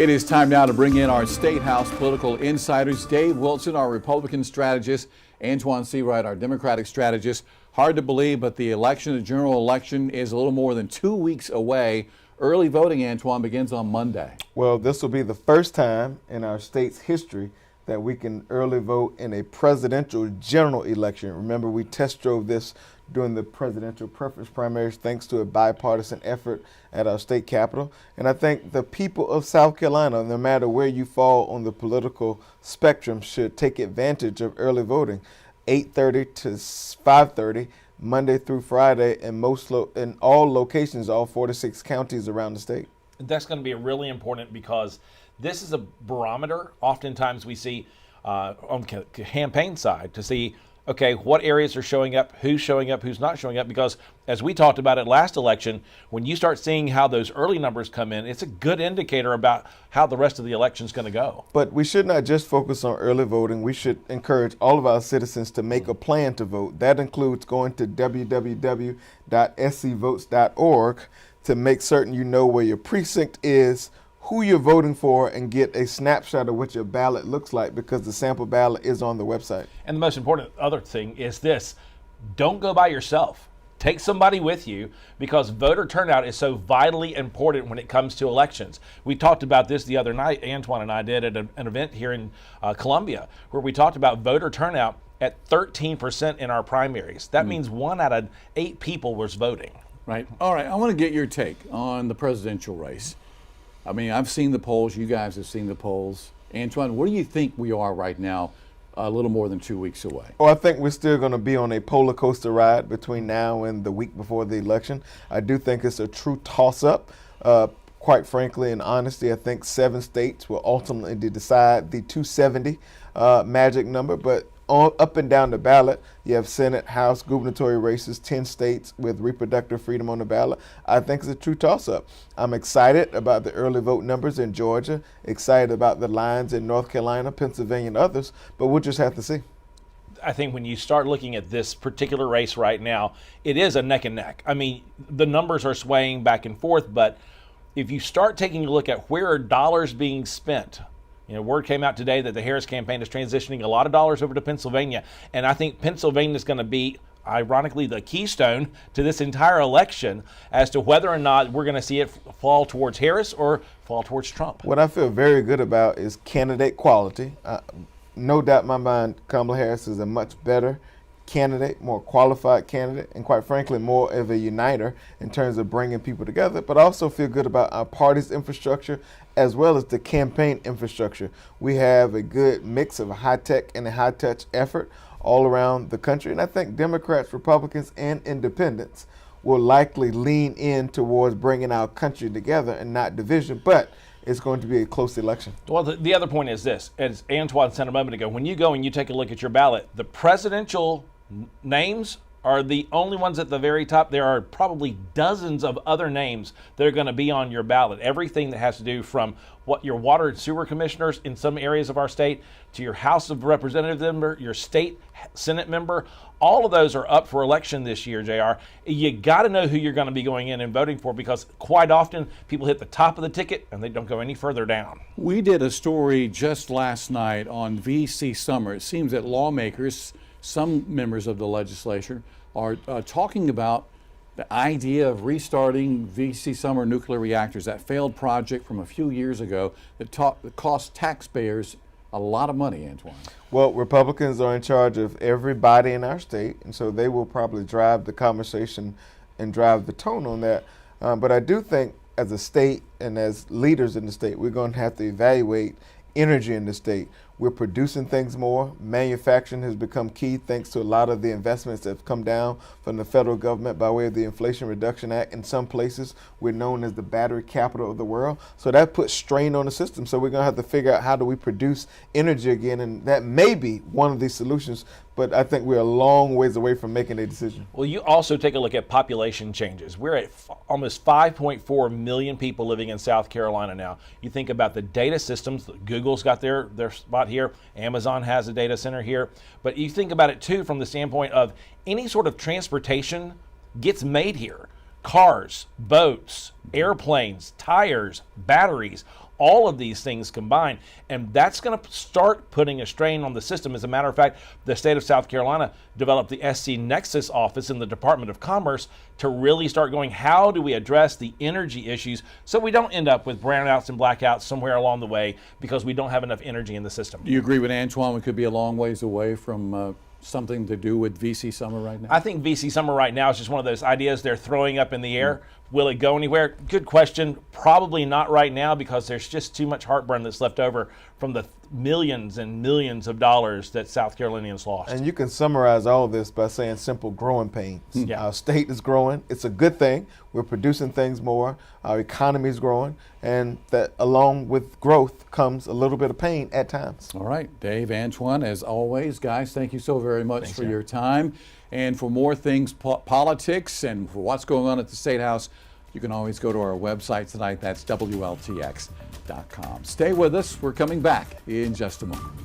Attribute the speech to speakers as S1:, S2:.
S1: It is time now to bring in our State House political insiders. Dave Wilson, our Republican strategist, Antoine Seawright, our Democratic strategist. Hard to believe, but the election, the general election, is a little more than 2 weeks away. Early voting, Antoine, begins on Monday.
S2: Well, this will be the first time in our state's history that we can early vote in a presidential general election. Remember, we test drove this during the presidential preference primaries thanks to a bipartisan effort at our state capitol. And I think the people of South Carolina, no matter where you fall on the political spectrum, should take advantage of early voting. 8:30 to 5:30, Monday through Friday, in all locations, all 46 counties around the state.
S3: That's going to be really important because this is a barometer. Oftentimes we see on the campaign side to see, okay, what areas are showing up, who's not showing up, because as we talked about at last election, when you start seeing how those early numbers come in, it's a good indicator about how the rest of the election is going to go.
S2: But we should not just focus on early voting. We should encourage all of our citizens to make a plan to vote. That includes going to www.scvotes.org to make certain you know where your precinct is, who you're voting for, and get a snapshot of what your ballot looks like, because the sample ballot is on the website.
S3: And the most important other thing is this: don't go by yourself. Take somebody with you, because voter turnout is so vitally important when it comes to elections. We talked about this the other night, Antoine and I did at an event here in Columbia, where we talked about voter turnout at 13% in our primaries. That means 1 out of 8 people was voting.
S1: Right. All right. I want to get your take on the presidential race. I mean, I've seen the polls. You guys have seen the polls. Antoine, where do you think we are right now, a little more than 2 weeks away?
S2: Oh, I think we're still going to be on a roller coaster ride between now and the week before the election. I do think it's a true toss-up. Quite frankly, in honesty, I think 7 states will ultimately decide the 270 magic number. But up and down the ballot, you have Senate, House, gubernatorial races, 10 states with reproductive freedom on the ballot. I think it's a true toss-up. I'm excited about the early vote numbers in Georgia, excited about the lines in North Carolina, Pennsylvania, and others, but we'll just have to see.
S3: I think when you start looking at this particular race right now, it is a neck and neck. I mean, the numbers are swaying back and forth, but if you start taking a look at where are dollars being spent, you know, word came out today that the Harris campaign is transitioning a lot of dollars over to Pennsylvania, and I think Pennsylvania is going to be, ironically, the keystone to this entire election as to whether or not we're going to see it fall towards Harris or fall towards Trump.
S2: What I feel very good about is candidate quality. No doubt in my mind, Kamala Harris is a much better candidate, more qualified candidate, and quite frankly, more of a uniter in terms of bringing people together. But I also feel good about our party's infrastructure as well as the campaign infrastructure. We have a good mix of a high-tech and a high-touch effort all around the country. And I think Democrats, Republicans, and independents will likely lean in towards bringing our country together and not division. But it's going to be a close election.
S3: Well, the other point is this, as Antoine said a moment ago, when you go and you take a look at your ballot, the presidential names are the only ones at the very top. There are probably dozens of other names that are going to be on your ballot. Everything that has to do from what your water and sewer commissioners in some areas of our state to your House of Representatives member, your state Senate member, all of those are up for election this year, JR. You got to know who you're going to be going in and voting for, because quite often people hit the top of the ticket and they don't go any further down.
S1: We did a story just last night on VC Summer. It seems that lawmakers, some members of the legislature, are talking about the idea of restarting VC Summer nuclear reactors, that failed project from a few years ago that cost taxpayers a lot of money, Antoine.
S2: Well, Republicans are in charge of everybody in our state, and so they will probably drive the conversation and drive the tone on that. But I do think as a state and as leaders in the state, we're going to have to evaluate energy in the state. We're producing things more. Manufacturing has become key thanks to a lot of the investments that have come down from the federal government by way of the Inflation Reduction Act. In some places, we're known as the battery capital of the world. So that puts strain on the system. So we're going to have to figure out how do we produce energy again, and that may be one of these solutions. But I think we're a long ways away from making a decision.
S3: Well, you also take a look at population changes. We're at almost 5.4 million people living in South Carolina now. You think about the data systems. Google's got their spot here. Amazon has a data center here. But you think about it, too, from the standpoint of any sort of transportation gets made here. Cars, boats, airplanes, tires, batteries, all of these things combined, and that's going to start putting a strain on the system. As a matter of fact, the state of South Carolina developed the SC Nexus office in the Department of Commerce to really start going, how do we address the energy issues so we don't end up with brownouts and blackouts somewhere along the way because we don't have enough energy in the system.
S1: Do you agree with Antoine? We could be a long ways away from something to do with VC Summer right now?
S3: I think VC Summer right now is just one of those ideas they're throwing up in the air. Will it go anywhere? Good question. Probably not right now because there's just too much heartburn that's left over from the millions and millions of dollars that South Carolinians lost.
S2: And you can summarize all of this by saying simple growing pains.
S3: Yeah.
S2: Our state is growing. It's a good thing. We're producing things more. Our economy is growing. And that along with growth comes a little bit of pain at times.
S1: All right, Dave, Antoine, as always, guys, thank you so very much
S3: Thanks,
S1: for
S3: Aaron.
S1: your time. And for more things, politics, and for what's going on at the State House, you can always go to our website tonight. That's WLTX.com. Stay with us. We're coming back in just a moment.